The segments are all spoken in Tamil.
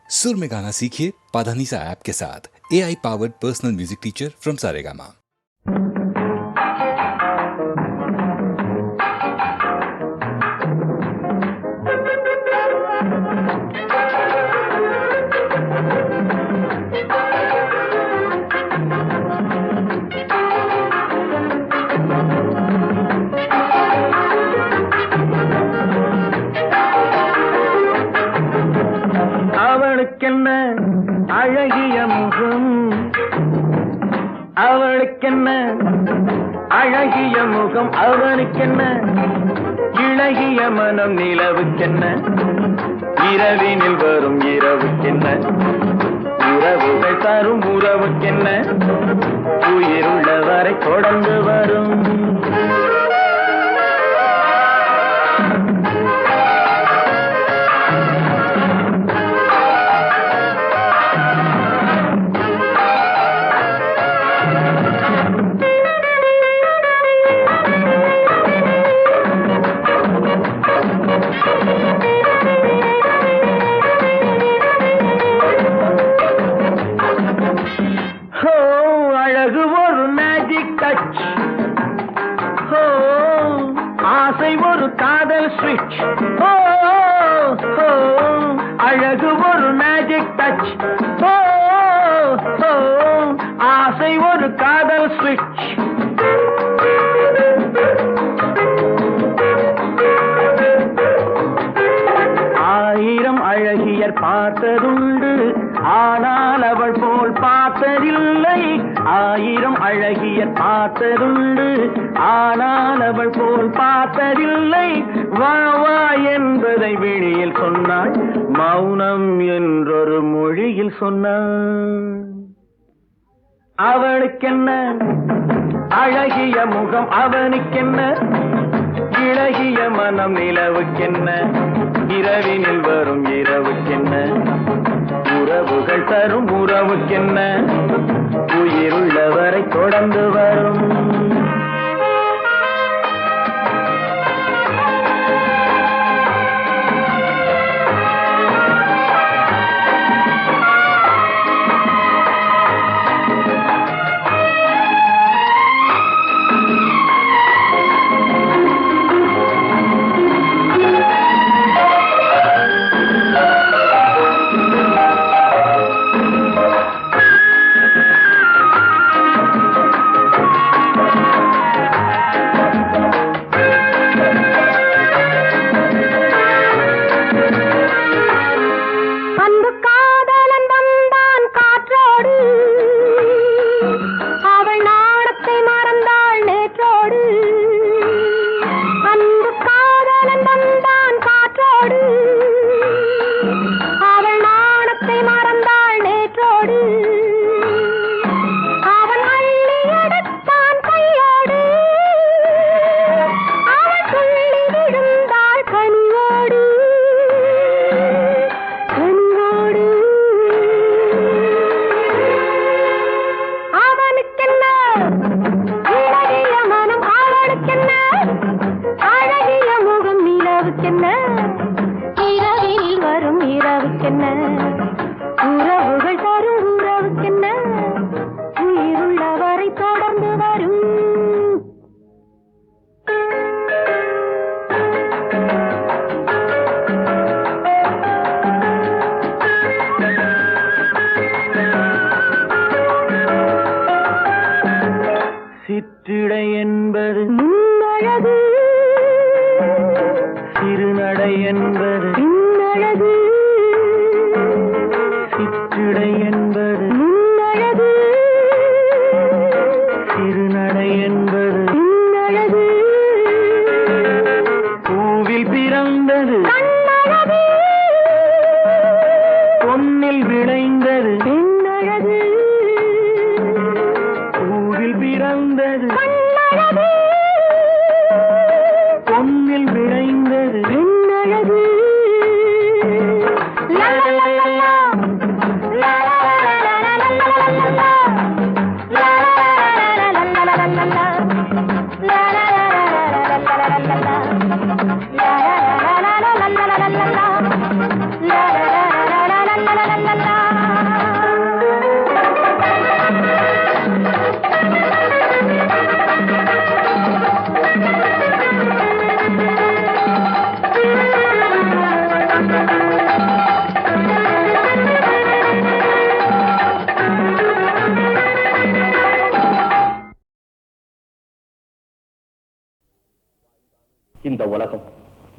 सुर में गाना सीखिए पाधानीसा ऐप के साथ। AI powered personal music teacher from Saregama. அவளுக்கென்ன அழகிய முகம், அவளுக்கென்ன அழகிய முகம், அவனுக்கென்ன இளகிய மனம், நிலவுக்கென்ன இரவினில் வரும் இரவுக்கென்ன உறவுகள் தரும் உறவுக்கென்ன உயிருள்ளவரை தொடர்ந்து வரும். அழகு ஒரு மேஜிக் டச், ஆசை ஒரு காதல் ஸ்விட்ச். அழகு ஒரு மேஜிக் டச், ஆசை ஒரு காதல் ஸ்விட்ச். ஆயிரம் அழகியர் பார்த்ததுண்டு, ஆனால் அவள் போல் பார்த்ததில்லை. ஆயிரம் அழகியர் பார்த்ததுண்டு, ஆனால் அவள் போல் பார்த்ததில்லை. வா வா என்பதை விழியில் சொன்னாள், மௌனம் என்றொரு மொழியில் சொன்னாள். அவளுக்கென்ன அழகிய முகம், அவனுக்கென்ன இளகிய மனம், நிலவுக்கென்ன இரவினில் வரும் இரவுக்கென்ன உறவுகள் தரும் உறவுக்கென்ன உயிருள்ளவரை தொடர்ந்து வரும். இரவினில் வரும் இரவுக்கென்ன உறவுகள் தரும் உறவுக்கென்ன உயிருள்ளவரை தொடர்ந்து வரும். சிற்றிடை என்பது முன்னழகு, சிறுநடை என்பது பின்னழகு. சிற்றிடை என்பது முன்னழகு, சிறுநடை என்பது பின்னழகு. பூவில் பிறந்தது கண்ணழகு, பொன்னில் விளைந்தது பெண்ணழகு. பூவில் பிறந்தது கண்ணழகு, பொன்னில் விளைந்தது பெண்ணழகு. la la la la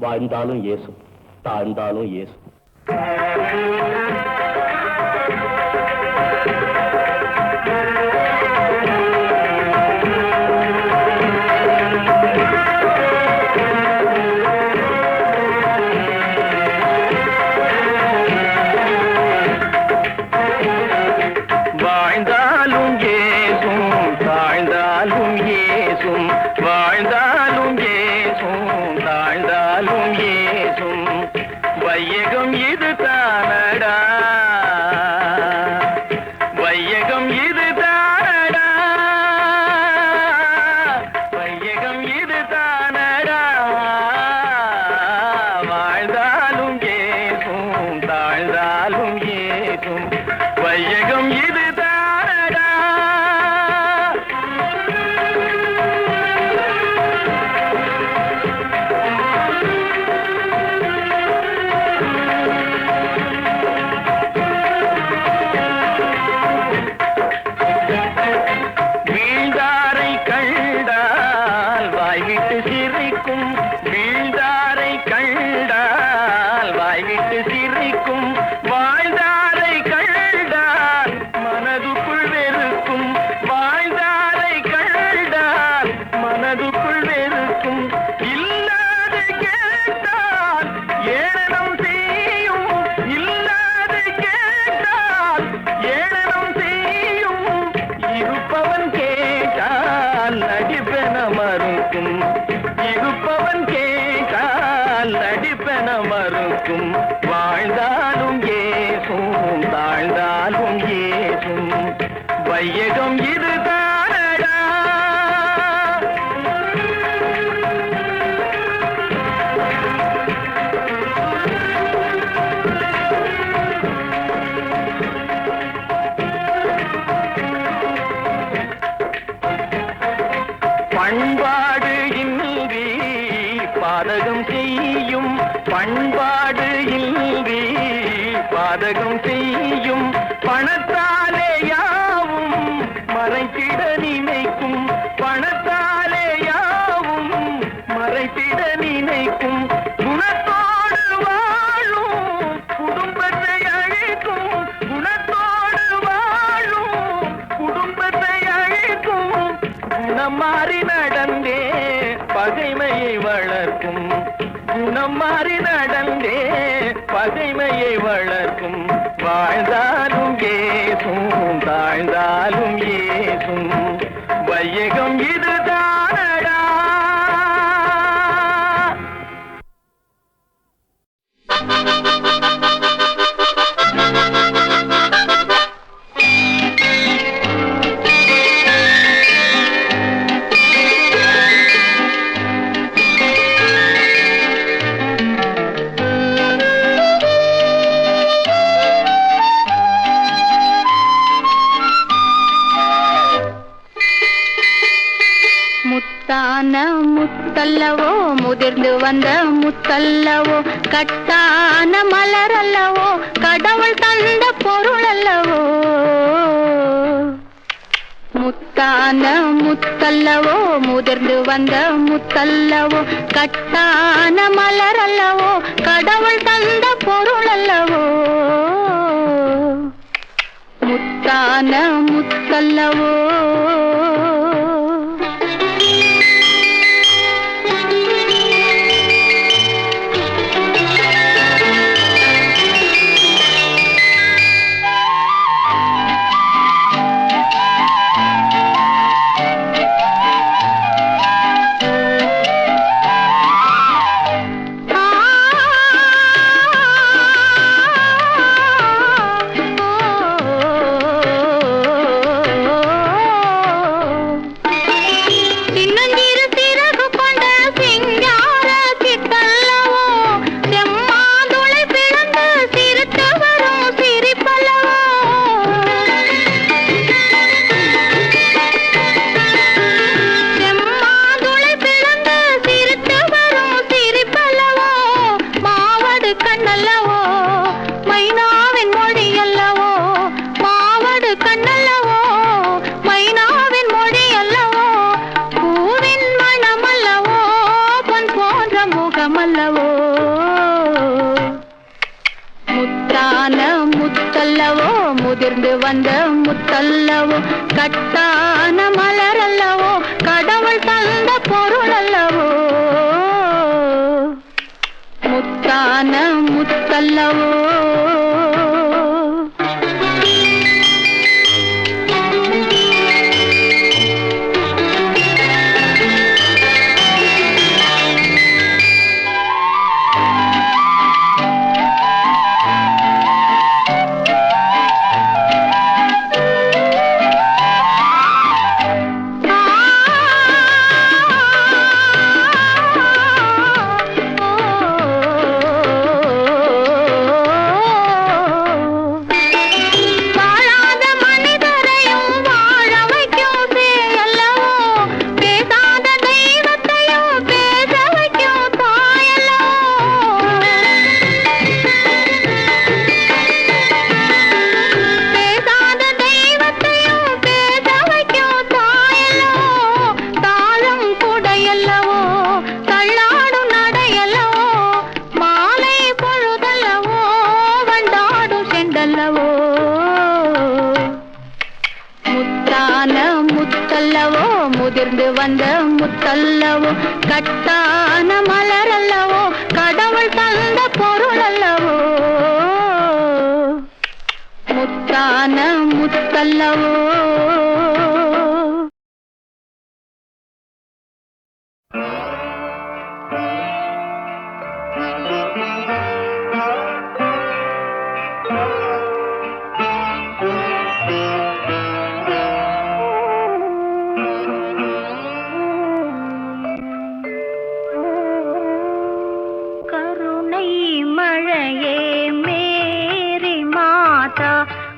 வாழ்ந்தாலும் ஏசும் தாழ்ந்தாலும் ஏசும். வாழ்ந்தாலும் ஏசும் தாழ்ந்தாலும் ஏசும், வாழ்ந்தாலும் ஏசும் தாழ்ந்தாலும் ஏசும், வையகம் இது தானடா, வையகம் இது தானடா, வையகம் இது தானடா, வாழ்ந்தாலும் ஏசும் தாழ்ந்தாலும் ஏசும், வையகம் இது தானடா. வீழ்ந்தாரை கண்டால் வாய்விட்டு சிரிக்கும், வீழ்ந்தாரை கண்டால் வாய்விட்டு சிரிக்கும், வாழ்ந்தாரை கண்டால் மனதுக்குள் வெறுக்கும், வாழ்ந்தாரை கண்டால் மனதுக்குள் வெறுக்கும், இல்லாது கேட்டால் ஏளனம் செய்யும், இல்லாது கேட்டால் ஏளனம் செய்யும், இருப்பவன் கேட்டால் நடிப்பென மறுக்கும், இருப்பவன் கேட்டால் நடிப்பென மறுக்கும், வாழ்ந்தாலும் ஏசும் தாழ்ந்தாலும் ஏசும், வையகம் இது தானடா. பண்பாடு இன்றி பாதகம் செய்யும், பண்பாடு இன்றி பாதகம் செய்யும், பணத்தாலே யாவும் மறைத்திட நினைக்கும், பணத்தாலே யாவும் மறைத்திட நினைக்கும், குணத்தோடு வாழும் குடும்பத்தை அழிக்கும், குணத்தோடு வாழும் குடும்பத்தை அழிக்கும், குணம் மாறி நடந்தே பகைமையை வளர்க்கும், குணம் மாறி நடந்தே பகைமையை வளர்க்கும், வாழ்ந்தாலும் ஏசும் தாழ்ந்தாலும் ஏசும், வையகம் இது தானடா. முத்தான முத்தல்லவோ முதிர்ந்து வந்த முத்தல்லவோ, கட்டான மலர் அல்லவோ கடவுள் தந்த பொருள் அல்லவோ, முத்தான முத்தல்லவோ முதிர்ந்து வந்த முத்தல்லவோ, கட்டான மலர் அல்லவோ கடவுள் தந்த பொருள் அல்லவோ, முத்தான முத்தல்லவோ. முதிர்ந்து வந்த முத்தல்லவோ கட்டான மலர் அல்லவோ கடவுள் தந்த பொருள் அல்லவோ முத்தான முத்தல்லவோ முதிர்ந்து வந்த முத்தல்லவோ கட்டான மலர் அல்லவோ கடவுள் தந்த பொருள் அல்லவோ முத்தான முத்தல்லவோ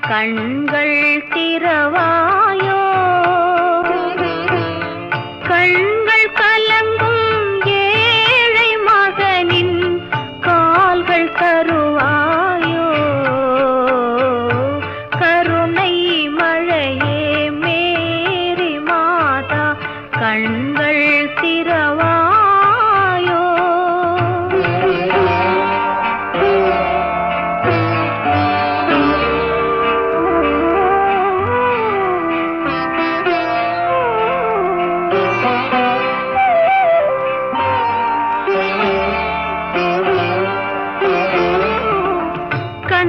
கண்கள் திறவாயோ கண்கள் கலங்கும் ஏழை மகனின் கால்கள் தருவாயோ கருணை மழையே மேரி மாதா கண்கள் திறவாயோ கண்கள்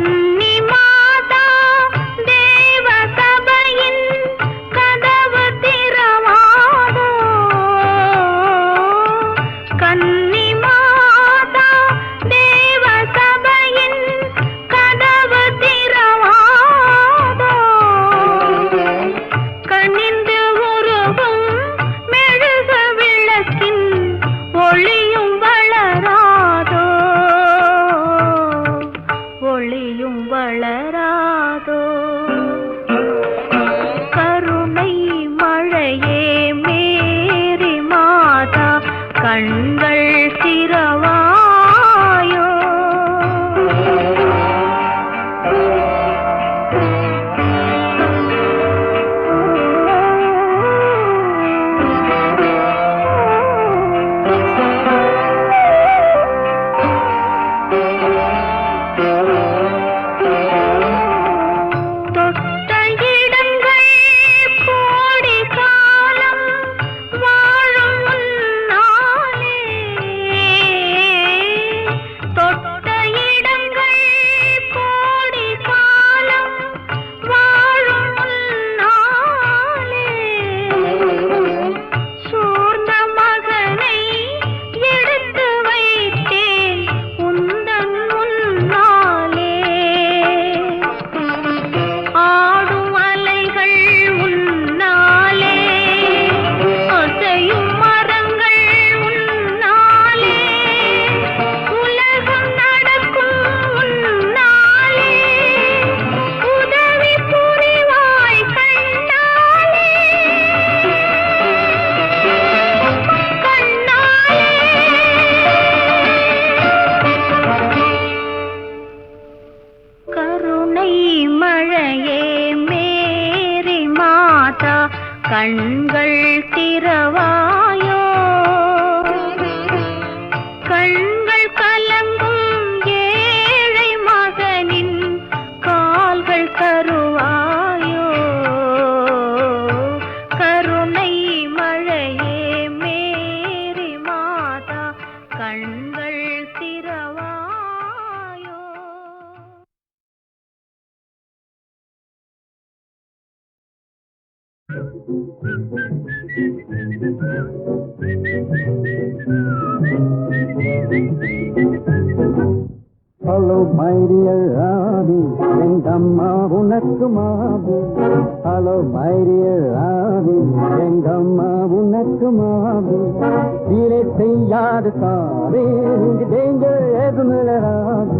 திறவாயோ கண்கள் திறவாயோ கண்கள் கலங்கும் ஏழை மகனின் கால்கள் தருவாயோ ஹலோ மை டியர் ராவி எங்கம்மா உனக்கு மாவி ஹலோ மை டியர் ராவி எங்கம்மா உனக்கு மாவி தீரை செய்யாத சாரி இங்கு டேஞ்சர் எதுமில்ல ராவி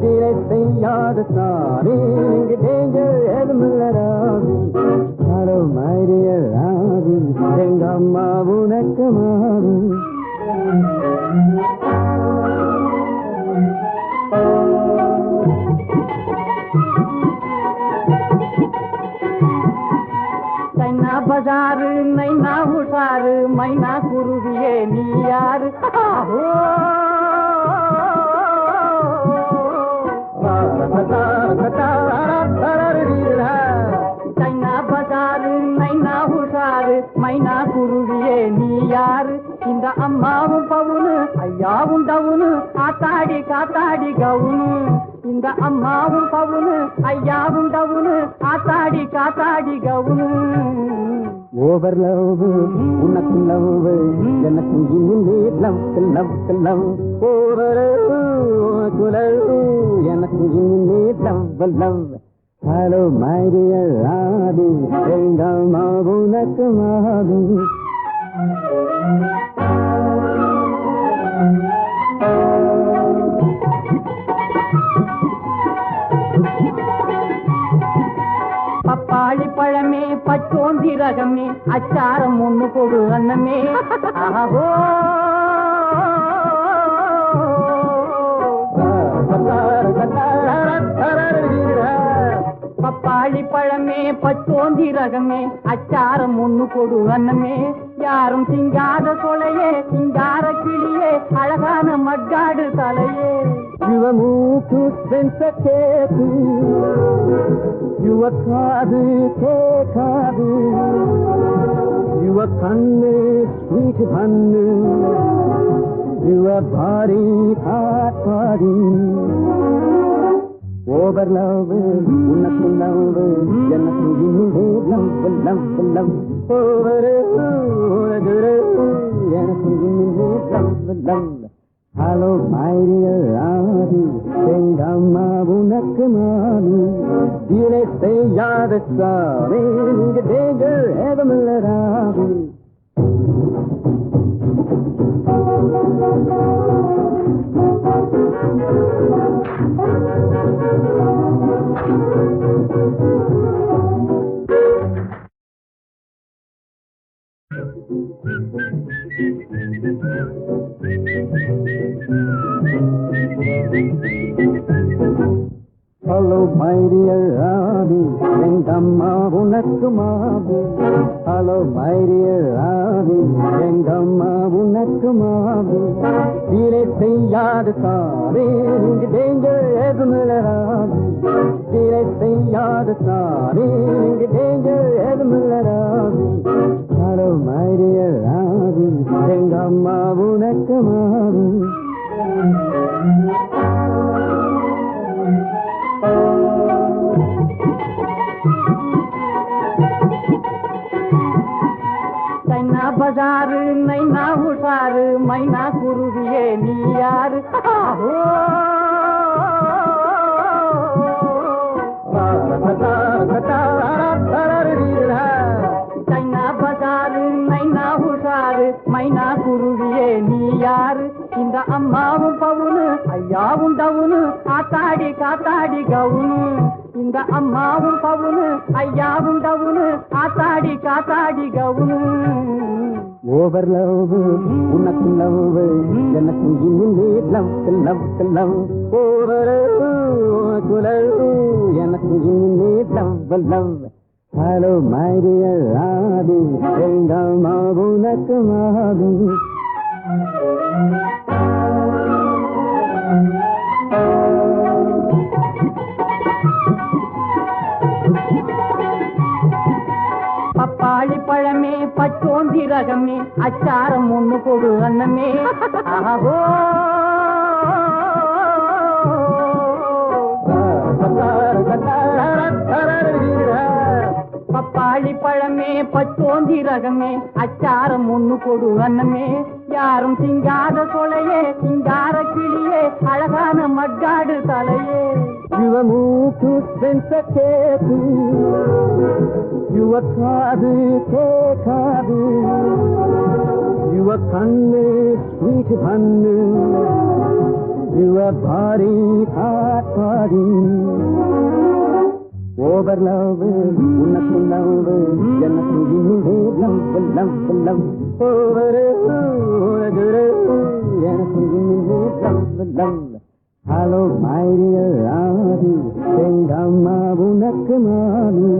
தீரை செய்யாத சாரி இங்கு டேஞ்சர் எதுமில்ல Ravi hello my dear Ravi எங்கம்மா உனக்கு மாவி கைனா பஜாரு நைனா உஷாரு மைனா குருவியே நீ யாரு கைனா பஜாரு நைனா உஷாரு மைனா குருவியே நீ யாரு இந்த அம்மாவும் பவுனு ஐயாவும் டவுனு காத்தாடி காத்தாடி கவுனு இந்த அம்மாவும் பவுனு ஐயாவும் டவுனு காத்தாடி காத்தாடி கவுனு ஓவர் லவ் உனக்கு லவ் எனக்கு இன்னும் லவ் லவ் ஓவர் எனக்கு இன்னும் லவ் ஹலோ மை டியர் ராதி எங்க அம்மா உனக்கு மாவி பப்பாளி பழமே பச்சோந்தி ரகமே அச்சாரம் ஒண்ணு கொடு அண்ணமே ஆஹோ பப்பாளி பழமே பச்சோந்தி ரகமே அச்சாரம் ஒண்ணு கொடு அண்ணமே யாரும் திங்காத சொலையே திங்கார கிளியே அழகான மக்காடு தலையே யுவ மூக்கு சென்ச கேக்கு யுவ காது கேட்காது யுவ கண்ணு ஸ்வீட் பண்ணு யுவ பாரி காட்பாடி ஓவர் லவ் உனக்கு லவ் எனக்கு இன்னும் லவ் ஓவர் எனக்கு இன்னும் லவ் ஹலோ மை டியர் ராதி எங்க அம்மா உனக்கு மாவி தீரை செய்யாத சாமி இங்கு டேஞ்சர் ஏதுமில்ல Ravi hello my dear Ravi எங்க அம்மா உனக்கு மாவி ஹலோ மை டியர் ராவி எங்க அம்மா உனக்கு மாவி தீரை செய்யாத சாரி இங்கு டேஞ்சர் எதுமில்ல ராவி தீரை செய்யாத சாரி இங்கு டேஞ்சர் எதுமில்ல Ravi hello my dear Ravi எங்க அம்மா உனக்கு மாவி கைனா பஜாரு நைனா உஷாரு மைனா குருவியே நீ யாரு கைனா பஜாரு நைனா உஷாரு மைனா குருவியே நீ யாரு இந்த அம்மாவும் பவுனு ஐயாவும் டவுனு காத்தாடி காத்தாடி கவுனு இந்த அம்மாவும் பவுனு ஐயாவும் டவுனு காத்தாடி காத்தாடி கவுனு ஓவர் லவ் உனக்கு லவ் எனக்கு இன்னும் லவ் ஓவர் எனக்கு இன்னும் லவ் ஹலோ மை டியர் ராதி எங்க அம்மா உனக்கு மாவி பப்பாளி பழமே பச்சோந்தி ரகமே அச்சாரம் ஒண்ணு கொடு அண்ணமே ஆஹோ பப்பாளி பழமே அன்னமே பச்சோந்தி ரகமே அச்சாரம் ஒண்ணு கொடு அன்னமே யாரும் திங்காத சொலையே திங்கார கிளியே அழகான மக்காடு தலையே யுவ மூக்கு சென்ச கேக்கு யுவ காது கேட்காது யுவ கண்ணு ஸ்வீட் பண்ணு யுவ பாரி காட்பாடி ஓவர் லவ் உனக்கு லவ் எனக்கு இன்னுமே லவ் லவ் லவ் ஓவர் எனக்கு இன்னுமே love love hello my dear ராதி எங்க அம்மா உனக்கு மாமி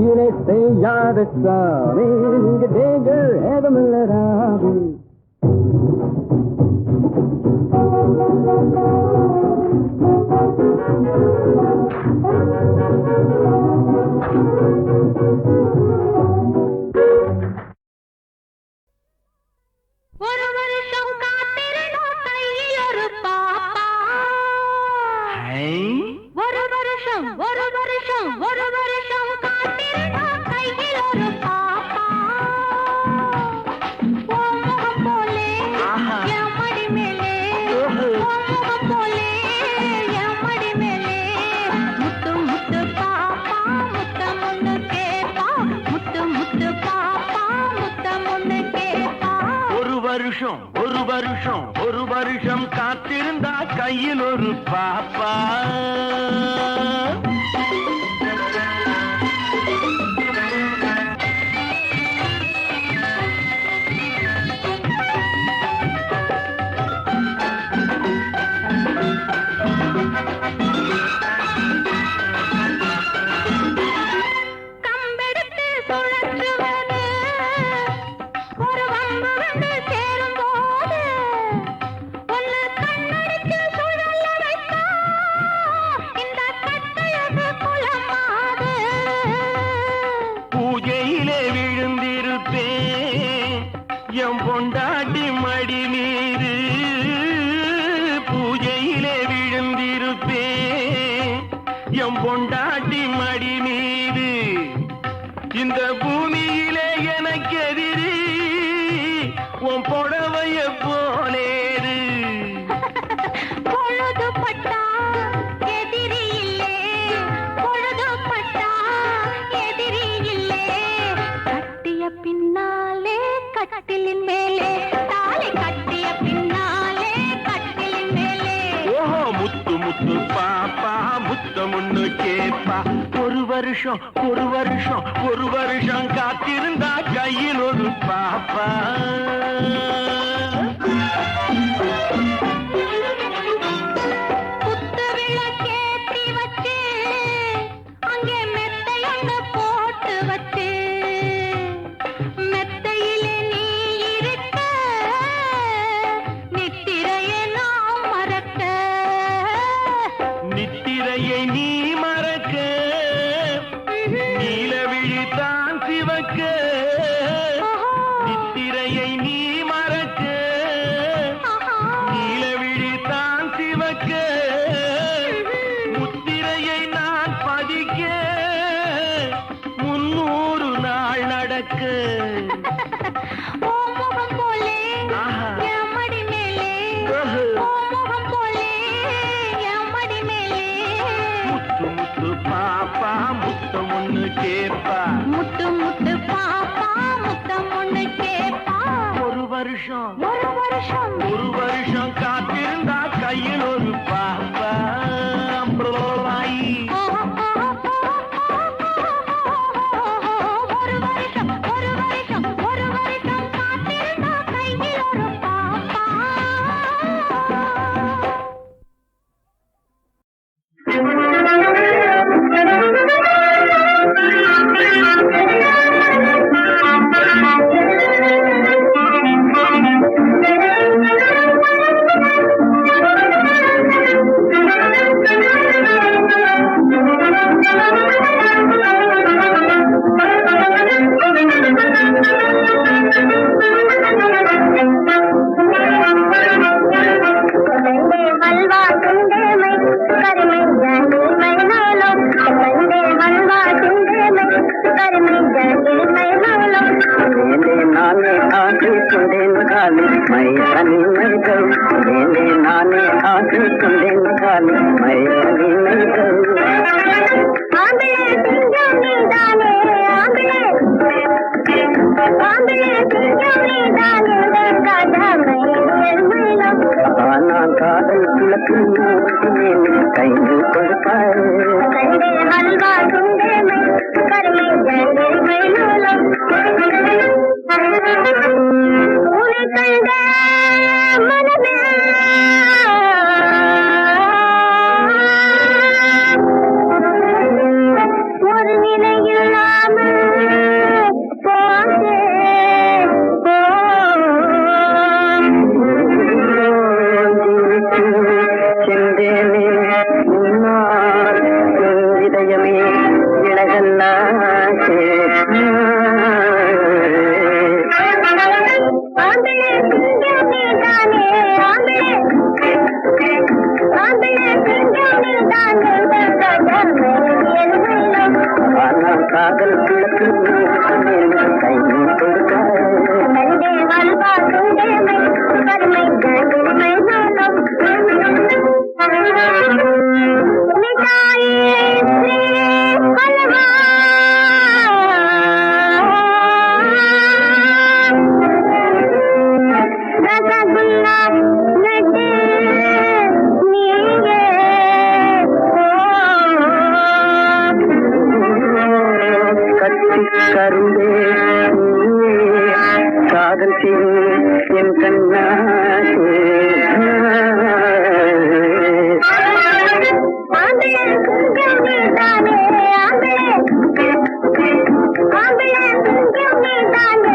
இதை செய்யாத சாமி இங்க டேஞ்சர் ஏதமில்ல ராதி ஒரு வருஷம் காத்திருந்தோம் கையில் ஒரு பாப்பா ஒரு வருஷம் காத்திருந்தோம் கையில் ஒரு பாப்பா ஓ முகம் போலே என் மடி மேலே ஓ முகம் போலே என் மடி மேலே முத்து முத்து பாப்பா முத்தம் ஒண்ணு கேப்பா முத்து முத்து பாப்பா முத்தம் ஒண்ணு கேப்பா ஒரு வருஷம் காத்திருந்தா கையில் ஒரு பாப்பா கம்பெடுத்து சுழற்றுவது ஒரு வம்பு வந்து சேரும் போது ஒன்னு கண்ணடிச்சு சுழல வைத்தா இந்த கட்டையது குலமாது பூஜையிலே விழுந்திருப்பேன் என் பொண்டாட்டி மடி மீது பூஜையிலே விழுந்திருப்பேன் என் பொண்டாட்டி மடி மீது இந்த பூமியிலே எனக்கு எதிரி உன் புடவைய போலேது பொழுது பட்டா எதிரி இல்லே பொழுது பட்டா எதிரி இல்லே கட்டிய பின்னாலே கட்டிலின் மேலே தாலி கட்டிய பின்னாலே கட்டிலின் மேலே ஓஹோ முத்து முத்து பாப்பா முத்தமுன்னு கேப்பா ஒரு வருஷம் காத்திருந்தா கையில் ஒரு பாப்பா குத்து விளக்கேத்தி வச்சு அங்கே மெத்தையொன்னு போட்டு வச்சு மெத்தையிலே நீ இருக்க நித்திரையை நான் மறக்க நித்திரையை நீ மறக்க நீலவிழி தான் சிவக்க நித்திரையை நீ மறக்க நீலவிழி தான் சிவக்க முத்திரையை நான் பதிக்க 300 நாள் நடக்க ஓ முகம் போலே என் மடி மேலே ஓ முகம் போலே என் மடி மேலே முத்து முத்து பாப்பா முத்தம் ஒண்ணு கேப்பா முத்து முத்து பாப்பா முத்தம் ஒண்ணு கேப்பா ஒரு வருஷம் காத்திருந்தா கையில் ஒரு பாப்பா ஒரு வருஷம் காத்திருந்தா கையில் ஒரு பாப்பா காலி மைகள் மேலே நானே ஆசை கொண்டேன் காலி மைகள் ஆம்பளே சிங்கம் நீதானே ஆம்பளே ஆம்பளே சிங்கம் நீதானே காதாமை எல்மையிலும் நான் காதல் குளத்தில் கையில் கொடுப்பாரு கண்டே அல்வா சுண்டேமை கருமை ஜெயமையிலும் உனை கண்ட மனமே ஒரு நிலையில்லாமல் போதே சென்றேனே உன்னால் இதயமே இழகல்லாச்சே ஆம்பளே சிங்கம் நீதானே ஆம்பளே ஆம்பளே சிங்கம் நீதானே காதாமை எல்மையிலும் ஆனால் காதல் குளத்தில் கையில் கொடுப்பாரு கண்டே அல்வா சுண்டேமை கருமை ஜெயமையிலும் மிட்டாயே ஸ்ரீ அல்வா ரசகுல்லா லட்டு நீயே கத்தி கருந்தே காதல் செய்யும் என் கண்ணாசே ஆம்பளே சிங்கம் நீதானே ஆம்பளே ஆம்பளே சிங்கம் நீதானே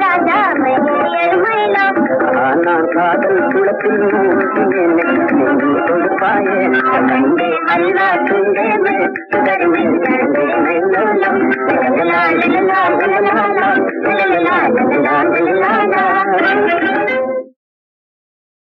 காதாமை எல்மையிலும் ஆனால் காதல் குளத்தில் கொடுப்பாயே கண்டே அல்லா துண்டே